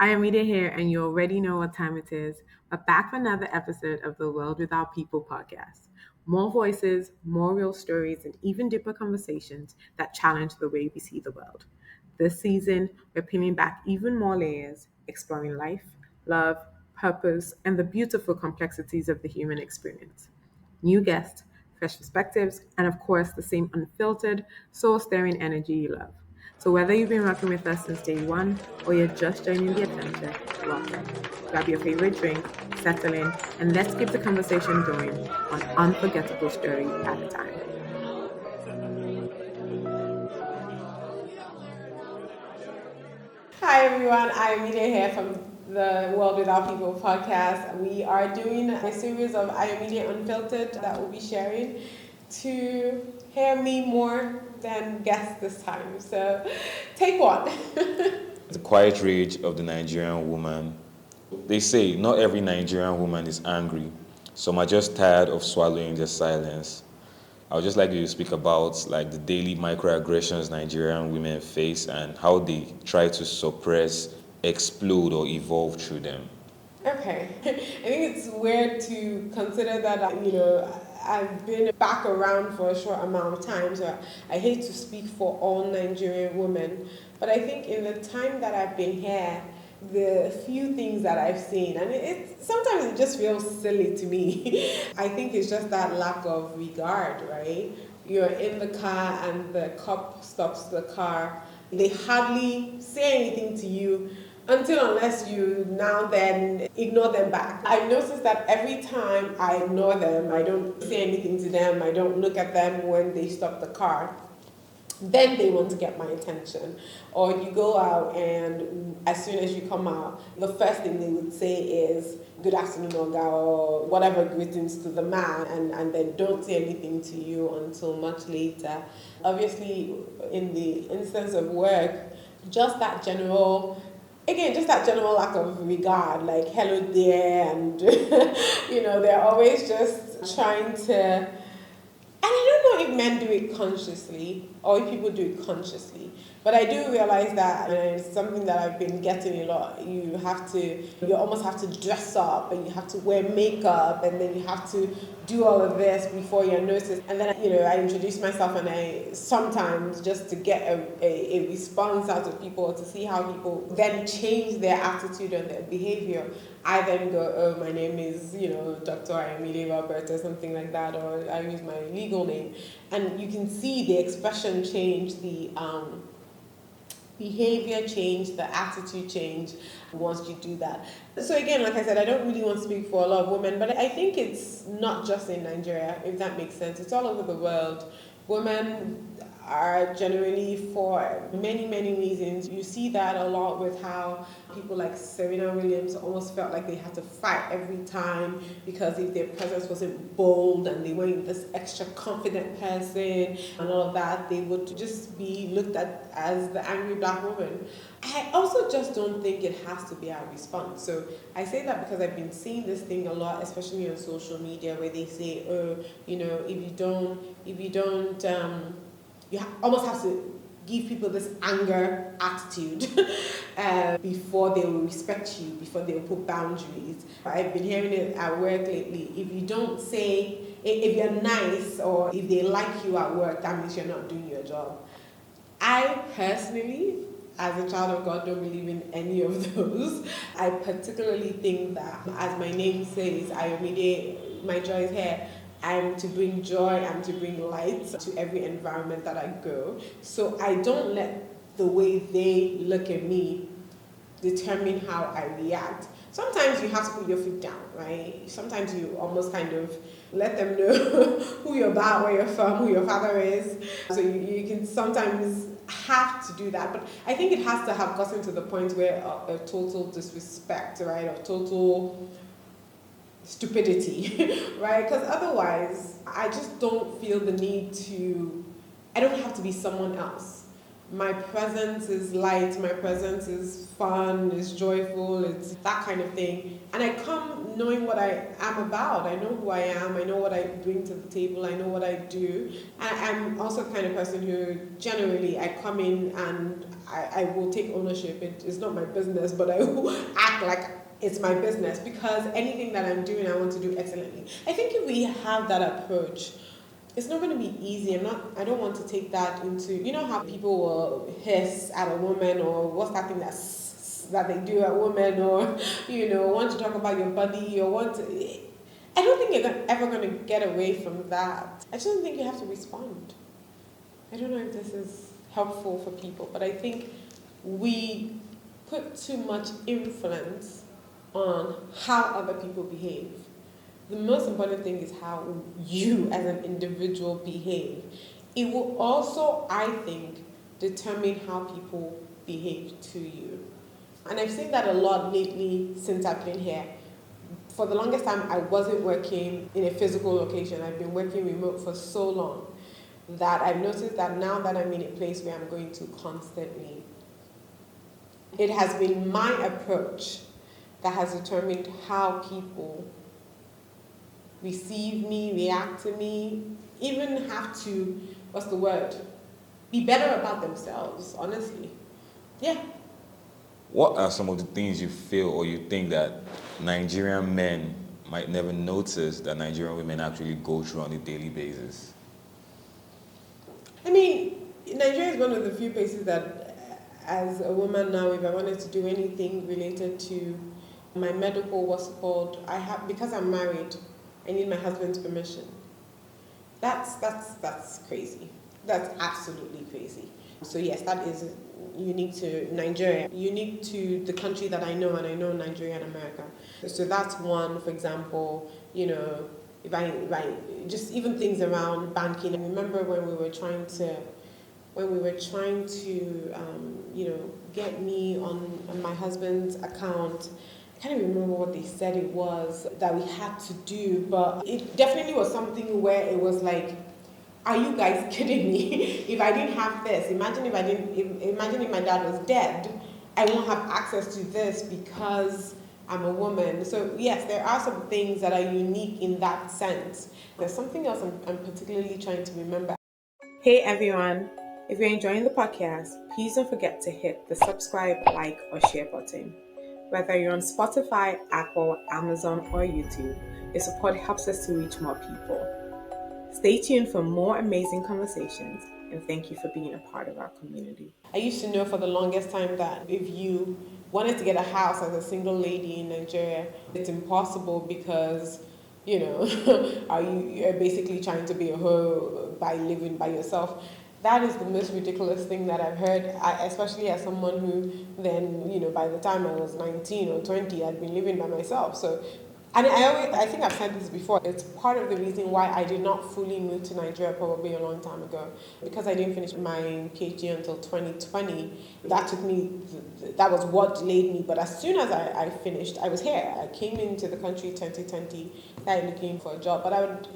Ayomide here, and you already know what time it is. We're back for another episode of the World Without People podcast. More voices, more real stories, and even deeper conversations that challenge the way we see the world. This season, we're peeling back even more layers, exploring life, love, purpose, and the beautiful complexities of the human experience. New guests, fresh perspectives, and of course, the same unfiltered, soul stirring energy you love. So, whether you've been rocking with us since day one or you're just joining the adventure, welcome. Grab your favorite drink, settle in, and let's keep the conversation going one unforgettable story at a time. Hi everyone, I'm Mide here from the World Without People podcast. We are doing a series of Ayomide Unfiltered that we'll be sharing to hear me more than guests this time. So take one. The quiet rage of the Nigerian woman. They say not every Nigerian woman is angry. Some are just tired of swallowing their silence. I would just like you to speak about like the daily microaggressions Nigerian women face and how they try to suppress, explode, or evolve through them. Okay. I think it's weird to consider that, I've been back around for a short amount of time, so I hate to speak for all Nigerian women, but I think in the time that I've been here, the few things that I've seen, and sometimes it just feels silly to me. I think it's just that lack of regard, right? You're in the car and the cop stops the car. They hardly say anything to you unless you now then ignore them back. I've noticed that every time I ignore them, I don't say anything to them, I don't look at them when they stop the car, then they want to get my attention. Or you go out and as soon as you come out, the first thing they would say is, good afternoon, Oga, or whatever greetings to the man, and then don't say anything to you until much later. Obviously, in the instance of work, just that general lack of regard, like hello there, and they're always just trying to. And I don't know if men do it consciously or if people do it consciously, but I do realize that, and it's something that I've been getting a lot. You almost have to dress up, and you have to wear makeup, and then you have to do all of this before you're noticed. And then, I introduce myself, and I sometimes, just to get a response out of people, to see how people then change their attitude and their behavior, I then go, oh, my name is, Dr. Ayomide Robert or something like that, or I use my legal name. And you can see the expression change, the behavior change, the attitude change once you do that. So again, like I said, I don't really want to speak for a lot of women, but I think it's not just in Nigeria, if that makes sense. It's all over the world. Women are generally, for many, many reasons. You see that a lot with how people like Serena Williams almost felt like they had to fight every time, because if their presence wasn't bold and they weren't this extra confident person and all of that, they would just be looked at as the angry black woman. I also just don't think it has to be our response. So I say that because I've been seeing this thing a lot, especially on social media, where they say, oh, if you don't, almost have to give people this anger attitude before they will respect you, before they will put boundaries. I've been hearing it at work lately. If you don't say, if you're nice or if they like you at work, that means you're not doing your job. I personally, as a child of God, don't believe in any of those. I particularly think that, as my name says, Ayomide, my joy is here. I'm to bring joy, I'm to bring light to every environment that I go. So I don't let the way they look at me determine how I react. Sometimes you have to put your foot down, right? Sometimes you almost kind of let them know who you're about, where you're from, who your father is. So you can sometimes have to do that. But I think it has to have gotten to the point where a total disrespect, right? Of total stupidity, right? Because otherwise, I just don't feel the need I don't have to be someone else. My presence is light, my presence is fun, is joyful, it's that kind of thing. And I come knowing what I am about. I know who I am, I know what I bring to the table, I know what I do. And I'm also the kind of person who generally I come in and I will take ownership. It's not my business, but I will act like it's my business, because anything that I'm doing, I want to do excellently. I think if we have that approach, it's not going to be easy. I don't want to take that into, you know how people will hiss at a woman, or what's that thing that they do at women, or, want to talk about your body, or want to, I don't think you're ever going to get away from that. I just don't think you have to respond. I don't know if this is helpful for people, but I think we put too much influence on how other people behave. The most important thing is how you as an individual behave. It will also, I think, determine how people behave to you. And I've seen that a lot lately since I've been here. For the longest time, I wasn't working in a physical location. I've been working remote for so long that I've noticed that now that I'm in a place where I'm going to constantly, it has been my approach that has determined how people receive me, react to me, even have to, be better about themselves, honestly. Yeah. What are some of the things you feel or you think that Nigerian men might never notice that Nigerian women actually go through on a daily basis? I mean, Nigeria is one of the few places that, as a woman now, if I wanted to do anything related to my medical, because I'm married, I need my husband's permission. That's crazy. That's absolutely crazy. So yes, that is unique to Nigeria, unique to the country that I know, and I know Nigeria and America. So that's one, for example, if I just even things around banking. I remember when we were trying to get me on my husband's account. I can't even remember what they said it was that we had to do, but it definitely was something where it was like, are you guys kidding me? If I didn't have this, imagine if my dad was dead, I won't have access to this because I'm a woman. So yes, there are some things that are unique in that sense. There's something else I'm particularly trying to remember. Hey everyone, if you're enjoying the podcast, please don't forget to hit the subscribe, like, or share button. Whether you're on Spotify, Apple, Amazon, or YouTube, your support helps us to reach more people. Stay tuned for more amazing conversations, and thank you for being a part of our community. I used to know for the longest time that if you wanted to get a house as a single lady in Nigeria, it's impossible because, you're basically trying to be a hoe by living by yourself. That is the most ridiculous thing that I've heard, especially as someone who then, by the time I was 19 or 20, I'd been living by myself. So, and I think I've said this before, it's part of the reason why I did not fully move to Nigeria probably a long time ago. Because I didn't finish my PhD until 2020, that was what delayed me. But as soon as I finished, I was here. I came into the country 2020, started looking for a job. But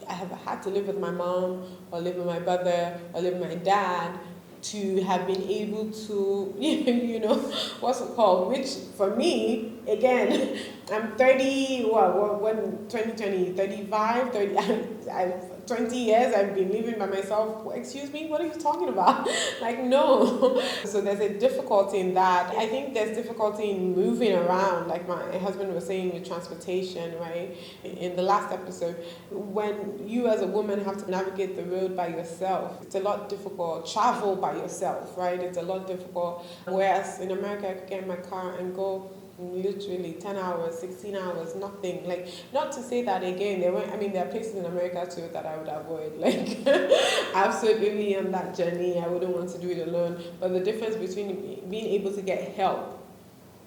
I have had to live with my mom, or live with my brother, or live with my dad, to have been able to, which for me, again, I'm 30, when 2020, 35, 30, I've 20 years, I've been living by myself. Excuse me, what are you talking about? Like, no. So there's a difficulty in that. I think there's difficulty in moving around, like my husband was saying with transportation, right? In the last episode, when you as a woman have to navigate the road by yourself, it's a lot difficult. Travel by yourself, right? It's a lot difficult. Whereas in America, I could get in my car and go literally 10 hours, 16 hours, nothing. Like, not to say that again, there are places in America too that I would avoid. Like, absolutely on that journey, I wouldn't want to do it alone. But the difference between being able to get help,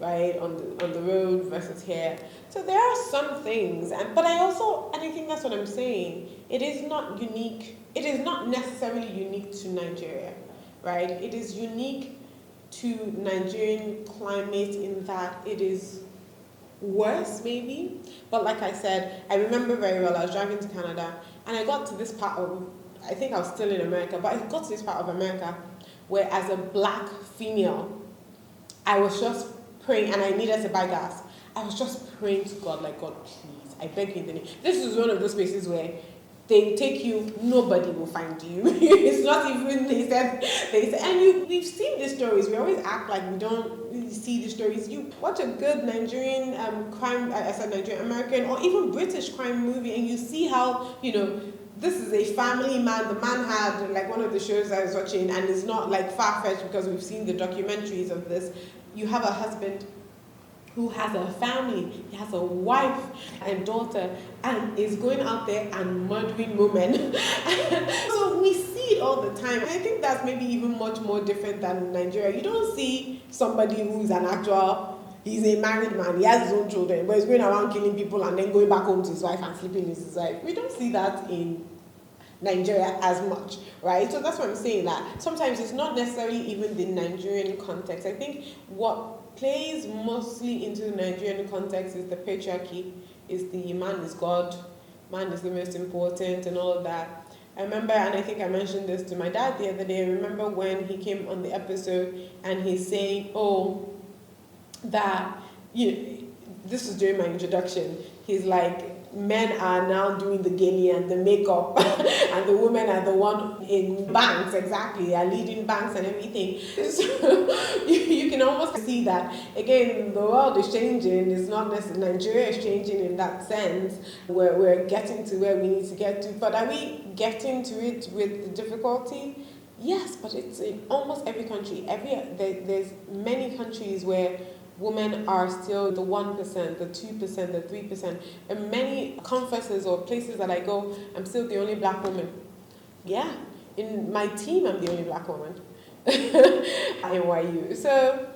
right, on the road versus here. So there are some things, but I think that's what I'm saying. It is not unique. It is not necessarily unique to Nigeria, right? It is unique to Nigerian climate in that it is worse, maybe. But like I said, I remember very well, I was driving to Canada, and I got to this part of, I think I was still in America, but I got to this part of America where as a black female, I was just praying, and I needed to buy gas. I was just praying to God, like, God, please, I beg you in the name. This is one of those places where they take you, nobody will find you. It's not even, we've seen these stories. We always act like we don't really see these stories. You watch a good Nigerian crime, I said Nigerian, American, or even British crime movie, and you see how, this is a family man. The man had, like, one of the shows I was watching, and it's not like far-fetched because we've seen the documentaries of this. You have a husband who has a family, he has a wife and daughter, and is going out there and murdering women. So we see it all the time. I think that's maybe even much more different than Nigeria. You don't see somebody who's an actual, he's a married man, he has his own children, but he's going around killing people and then going back home to his wife and sleeping with his wife. We don't see that in Nigeria as much, right? So that's what I'm saying, that sometimes it's not necessarily even the Nigerian context. I think what plays mostly into the Nigerian context is the patriarchy, is the man is God, man is the most important and all of that. I remember, and I think I mentioned this to my dad the other day, I remember when he came on the episode and he's saying, this was during my introduction, he's like, men are now doing the guinea and the makeup and the women are the one in banks, exactly, are leading banks and everything. So you can almost see that, again, the world is changing. It's not necessarily, Nigeria is changing in that sense, where we're getting to where we need to get to. But are we getting to it with difficulty? Yes, but it's in almost every country. There's many countries where women are still the 1%, the 2%, the 3%. In many conferences or places that I go, I'm still the only black woman. Yeah, in my team, I'm the only black woman at NYU. So,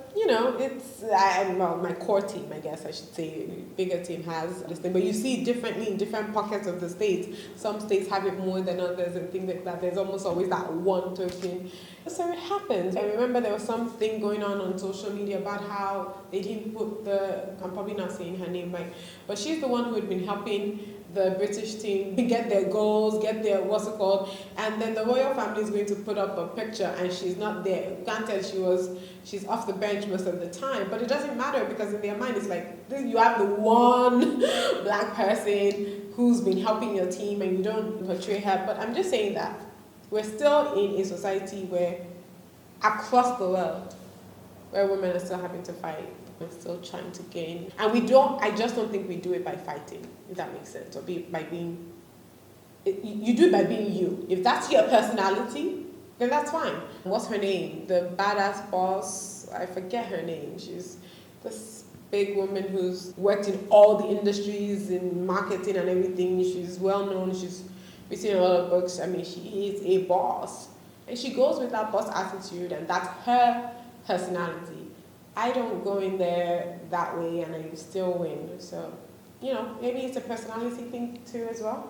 my core team, I guess I should say, bigger team has this thing. But you see it differently in different pockets of the states. Some states have it more than others and things like that. There's almost always that one token. So it happens. I remember there was something going on social media about how they didn't put I'm probably not saying her name right, but she's the one who had been helping the British team get their goals, get their, and then the royal family is going to put up a picture and she's not there. You can't tell she's off the bench most of the time, but it doesn't matter because in their mind it's like, you have the one black person who's been helping your team and you don't portray her. But I'm just saying that we're still in a society where, across the world, where women are still having to fight. We're still trying to gain. And I just don't think we do it by fighting, if that makes sense, or by being, you do it by being you. If that's your personality, then that's fine. What's her name? The badass boss, I forget her name. She's this big woman who's worked in all the industries, in marketing and everything. She's well known, she's written a lot of books. I mean, she is a boss. And she goes with that boss attitude, and that's her personality. I don't go in there that way and I still win. So, maybe it's a personality thing too as well.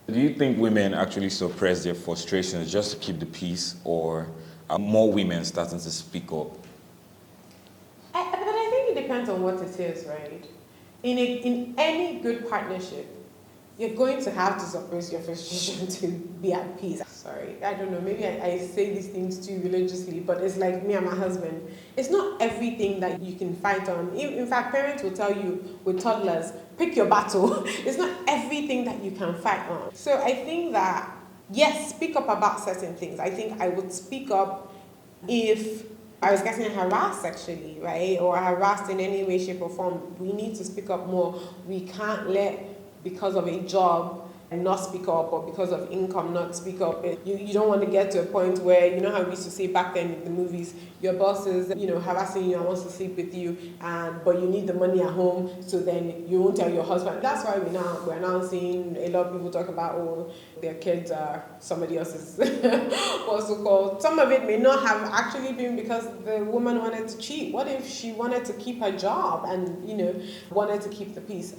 Do you think women actually suppress their frustrations just to keep the peace, or are more women starting to speak up? But I think it depends on what it is, right? In any good partnership, you're going to have to suppress your frustration to be at peace. Sorry, I don't know, maybe I say these things too religiously, but it's like me and my husband. It's not everything that you can fight on. In fact, parents will tell you with toddlers, pick your battle. It's not everything that you can fight on. So I think that, yes, speak up about certain things. I think I would speak up if I was getting harassed sexually, right? Or harassed in any way, shape, or form. We need to speak up more. We can't because of a job and not speak up, or because of income not speak up. You don't want to get to a point where, how we used to say back then in the movies, your boss is, harassing you and wants to sleep with you, but you need the money at home, so then you won't tell your husband. That's why we're now seeing a lot of people talk about, their kids are somebody else's, what's it called? Some of it may not have actually been because the woman wanted to cheat. What if she wanted to keep her job and, wanted to keep the peace?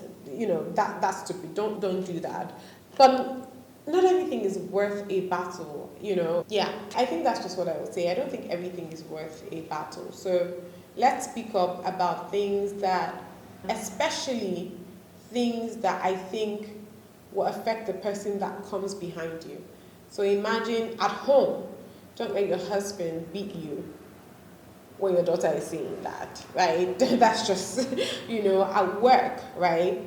That's stupid. Don't do that. But not everything is worth a battle, Yeah, I think that's just what I would say. I don't think everything is worth a battle. So let's speak up about things that, especially things that I think will affect the person that comes behind you. So imagine at home, don't let your husband beat you when your daughter is saying that, right? That's just, at work, right?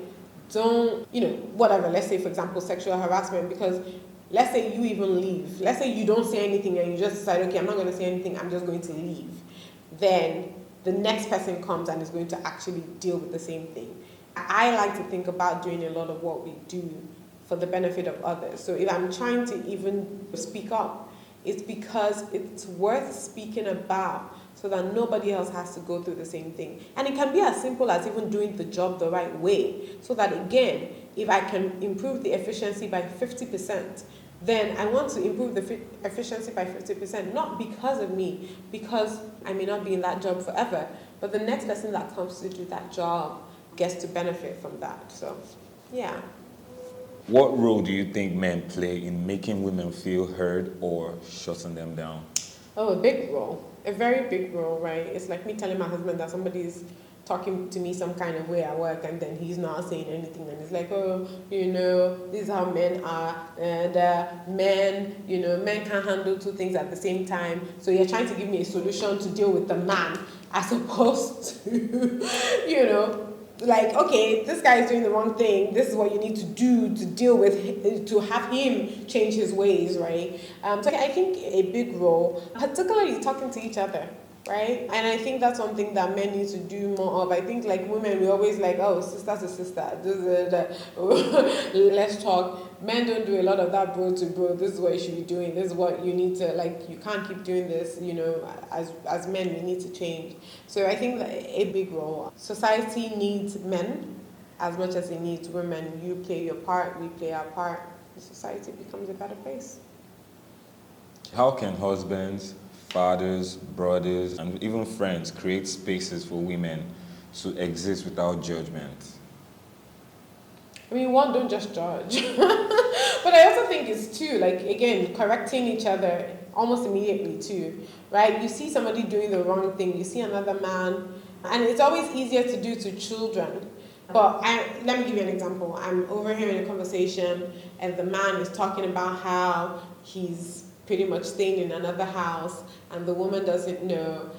don't, whatever, let's say, for example, sexual harassment, because let's say you even leave. Let's say you don't say anything and you just decide, okay, I'm not going to say anything, I'm just going to leave. Then the next person comes and is going to actually deal with the same thing. I like to think about doing a lot of what we do for the benefit of others. So if I'm trying to even speak up, it's because it's worth speaking about so that nobody else has to go through the same thing. And it can be as simple as even doing the job the right way, so that again, if I can improve the efficiency by 50%, then I want to improve the efficiency by 50%, not because of me, because I may not be in that job forever, but the next person that comes to do that job gets to benefit from that. So, yeah. What role do you think men play in making women feel heard or shutting them down? Oh, a big role. A very big role, right? It's like me telling my husband that somebody's talking to me some kind of way at work, and then he's not saying anything, and it's like, oh, this is how men are, and men can't handle two things at the same time, so you're trying to give me a solution to deal with the man, as opposed to, like, okay, this guy is doing the wrong thing, this is what you need to do to deal with, to have him change his ways, right? So I think a big role, particularly talking to each other, right? And I think that's something that men need to do more of. I think, like, women, we always like, oh, sister to sister, let's talk. Men don't do a lot of that bro to bro. This is what you should be doing. This is what you need to, like, you can't keep doing this, as men, we need to change. So I think that a big role. Society needs men as much as it needs women. You play your part, we play our part. Society becomes a better place. How can husbands, fathers, brothers, and even friends create spaces for women to exist without judgment? I mean, one, don't just judge. But I also think it's too, like, again, correcting each other almost immediately too, right? You see somebody doing the wrong thing, you see another man, and it's always easier to do to children. But let me give you an example. I'm overhearing a conversation, and the man is talking about how he's pretty much staying in another house, and the woman doesn't know.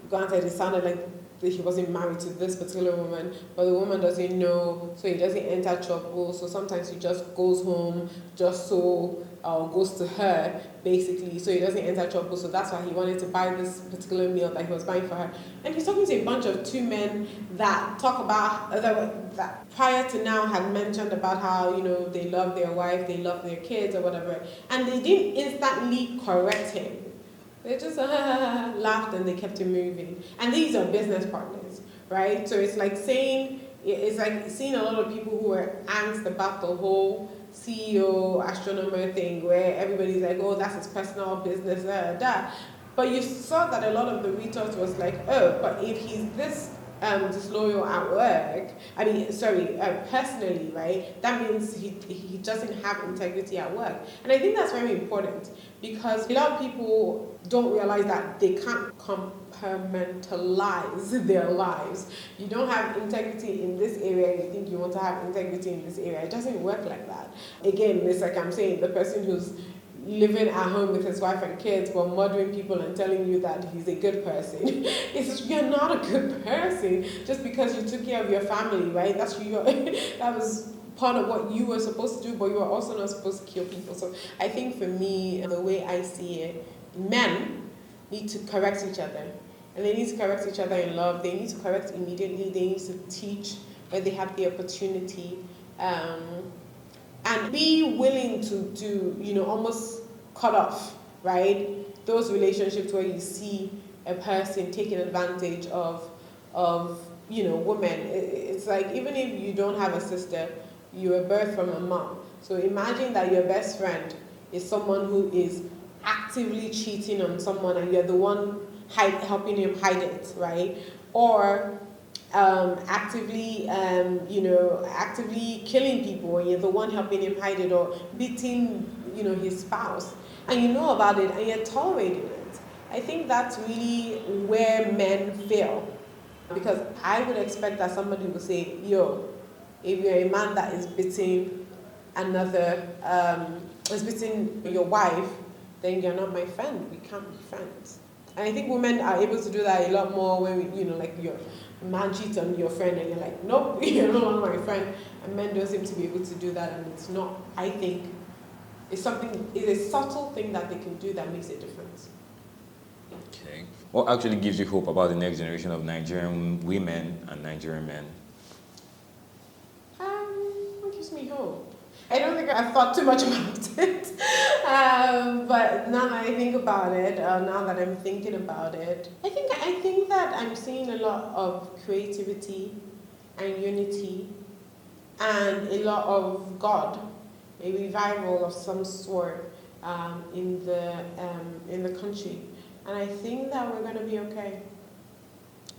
Granted, it sounded like he wasn't married to this particular woman, but the woman doesn't know, so he doesn't enter trouble. So sometimes he just goes home just so, goes to her, basically, so he doesn't enter trouble. So that's why he wanted to buy this particular meal that he was buying for her. And he's talking to a bunch of two men that talk about, that prior to now had mentioned about how, they love their wife, they love their kids or whatever. And they didn't instantly correct him. They just laughed and they kept it moving. And these are business partners, right? So it's like seeing a lot of people who are angst about the whole CEO astronomer thing, where everybody's like, oh, that's his personal business, But you saw that a lot of the retort was like, oh, but if he's this disloyal at work, personally, right, that means he doesn't have integrity at work. And I think that's very important, because a lot of people don't realize that they can't compartmentalize their lives. You don't have integrity in this area, you think you want to have integrity in this area. It doesn't work like that. Again, it's like I'm saying, the person who's living at home with his wife and kids while murdering people and telling you that he's a good person. You're not a good person just because you took care of your family, right? That was part of what you were supposed to do, but you were also not supposed to kill people. So I think for me, the way I see it, men need to correct each other. And they need to correct each other in love. They need to correct immediately. They need to teach where they have the opportunity. And be willing to almost cut off, right? Those relationships where you see a person taking advantage of women. It's like, even if you don't have a sister, you were birthed from a mom. So imagine that your best friend is someone who is actively cheating on someone, and you're the one helping him hide it, right? Or actively killing people, and you're the one helping him hide it, or beating, his spouse, and you know about it, and you're tolerating it. I think that's really where men fail, because I would expect that somebody would say, yo, if you're a man that is beating is beating your wife, then you're not my friend. We can't be friends. And I think women are able to do that a lot more when, like your man cheats on your friend and you're like, nope, you're no longer my friend. And men don't seem to be able to do that, and it's not, I think, it's a subtle thing that they can do that makes a difference. Okay. What actually gives you hope about the next generation of Nigerian women and Nigerian men? What gives me hope? I don't think I've thought too much about it. But now that I think about it, now that I'm thinking about it, I think that I'm seeing a lot of creativity and unity and a lot of God, a revival of some sort in the country. And I think that we're going to be okay.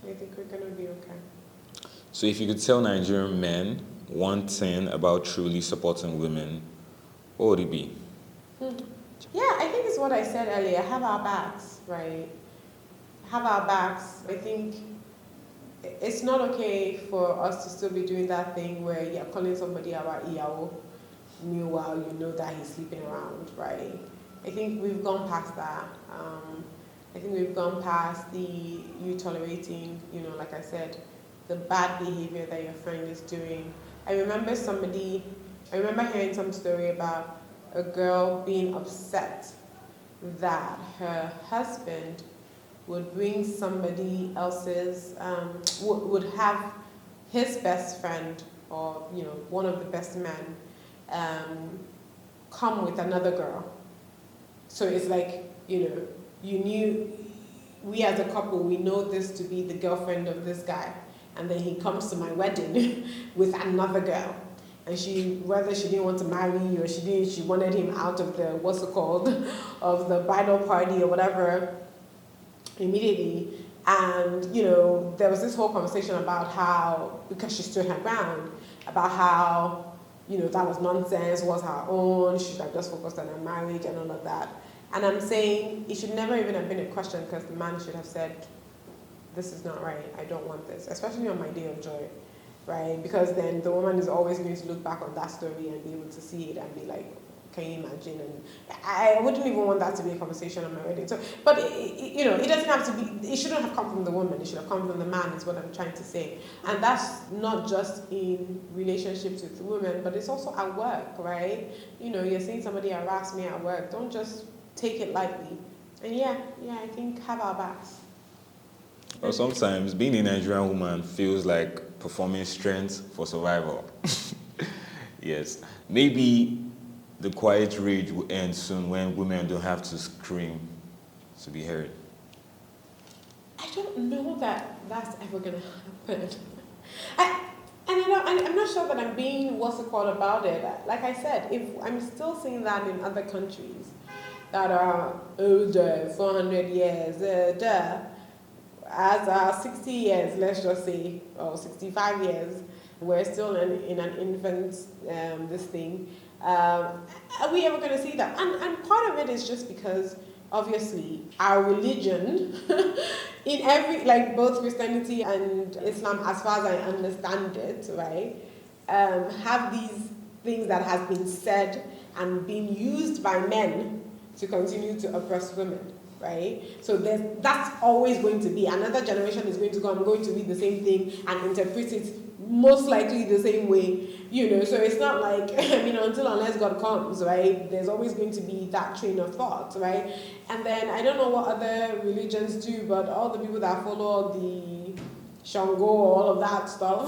I think we're going to be okay. So if you could tell Nigerian men one thing about truly supporting women, what would it be? Yeah, I think it's what I said earlier. Have our backs, right? Have our backs. I think it's not okay for us to still be doing that thing where you're calling somebody our Iyawo, meanwhile you know that he's sleeping around, right? I think we've gone past that. I think we've gone past the you tolerating, like I said, the bad behavior that your friend is doing. I remember hearing some story about a girl being upset that her husband would bring somebody else's, would have his best friend or, one of the best men come with another girl. So it's like, you knew, we as a couple, we know this to be the girlfriend of this guy. And then he comes to my wedding with another girl. And whether she didn't want to marry or she wanted him out of the, of the bridal party or whatever, immediately. And, there was this whole conversation about how, because she stood her ground, about how, that was nonsense, was her own, she should have just focused on her marriage and all of that. And I'm saying it should never even have been a question, because the man should have said, this is not right, I don't want this, especially on my day of joy, right? Because then the woman is always going to look back on that story and be able to see it and be like, can you imagine? And I wouldn't even want that to be a conversation on my wedding. So, but it doesn't have to be. It shouldn't have come from the woman. It should have come from the man. Is what I'm trying to say. And that's not just in relationships with women, but it's also at work, right? You're seeing somebody harass me at work. Don't just take it lightly. And I think have our backs. Or sometimes being a Nigerian woman feels like performing strength for survival. Yes, maybe the quiet rage will end soon when women don't have to scream to be heard. I don't know that that's ever going to happen. I'm not sure that I'm being about it. Like I said, if I'm still seeing that in other countries that are older, 400 years, as 60 years, let's just say, or 65 years, we're still in an infant this thing. Are we ever going to see that? And part of it is just because, obviously, our religion, in every, like both Christianity and Islam, as far as I understand it, right, have these things that has been said and been used by men to continue to oppress women, right? So that's always going to be. Another generation is going to come, going to read the same thing and interpret it most likely the same way, so it's not like, unless God comes, right, there's always going to be that train of thought, right? And then I don't know what other religions do, but all the people that follow the Shango, all of that stuff,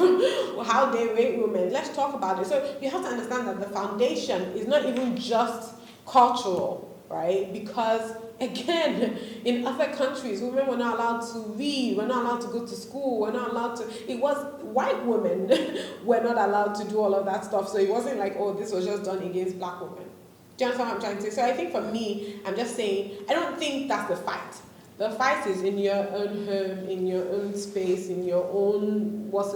how they rape women, let's talk about it. So you have to understand that the foundation is not even just cultural, right? Because again, in other countries, women were not allowed to read, were not allowed to go to school, were not allowed to, it was white women were not allowed to do all of that stuff. So it wasn't like, oh, this was just done against black women. Do you understand what I'm trying to say? So I think for me, I'm just saying, I don't think that's the fight. The fight is in your own home, in your own space, in your own, what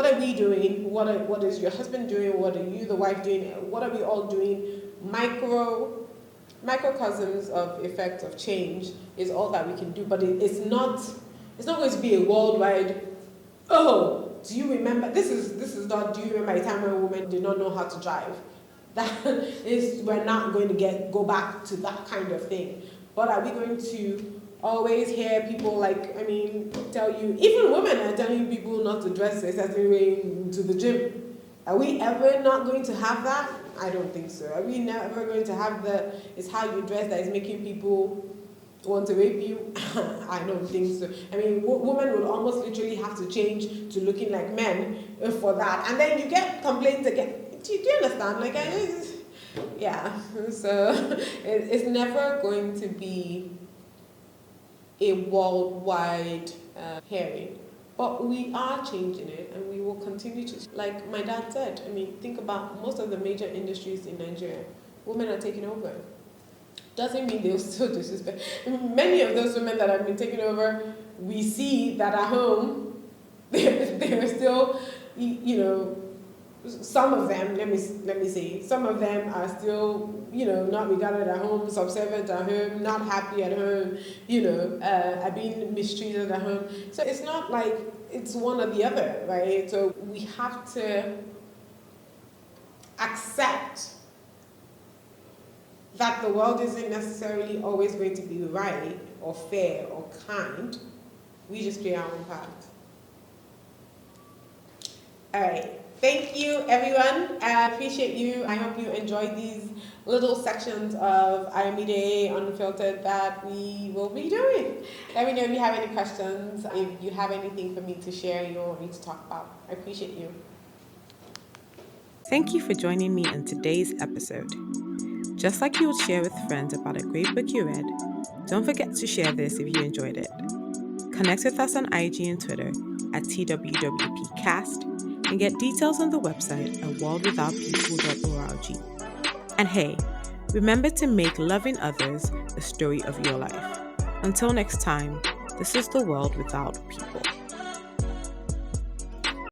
are we doing? What is your husband doing? What are you, the wife, doing? What are we all doing? Microcosms of effect of change is all that we can do, but it's not going to be a worldwide, do you remember, this is not, do you remember a time when women did not know how to drive? That is, we're not going to go back to that kind of thing. But are we going to always hear people tell you, even women are telling people not to dress a certain way to the gym? Are we ever not going to have that? I don't think so. Are we never going to have it's how you dress that is making people want to rape you? I don't think so. I mean, women would almost literally have to change to looking like men for that. And then you get complaints again. Do you understand? So it's never going to be a worldwide hearing. But we are changing it, and we will continue to. Like my dad said, I mean, think about most of the major industries in Nigeria. Women are taking over. Doesn't mean they'll still disrespect. Many of those women that have been taken over, we see that at home, they're still, some of them, let me say, some of them are still, not regarded at home, subservient at home, not happy at home, are being mistreated at home. So it's not like it's one or the other, right? So we have to accept that the world isn't necessarily always going to be right or fair or kind. We just play our own part. All right. Thank you, everyone. I appreciate you. I hope you enjoyed these little sections of Ayomide Unfiltered that we will be doing. Let me know if you have any questions, if you have anything for me to share you want me to talk about. I appreciate you. Thank you for joining me in today's episode. Just like you would share with friends about a great book you read, don't forget to share this if you enjoyed it. Connect with us on IG and Twitter at TWWPcast and get details on the website at worldwithoutpeople.org. And hey, remember to make loving others the story of your life. Until next time, this is the World Without People.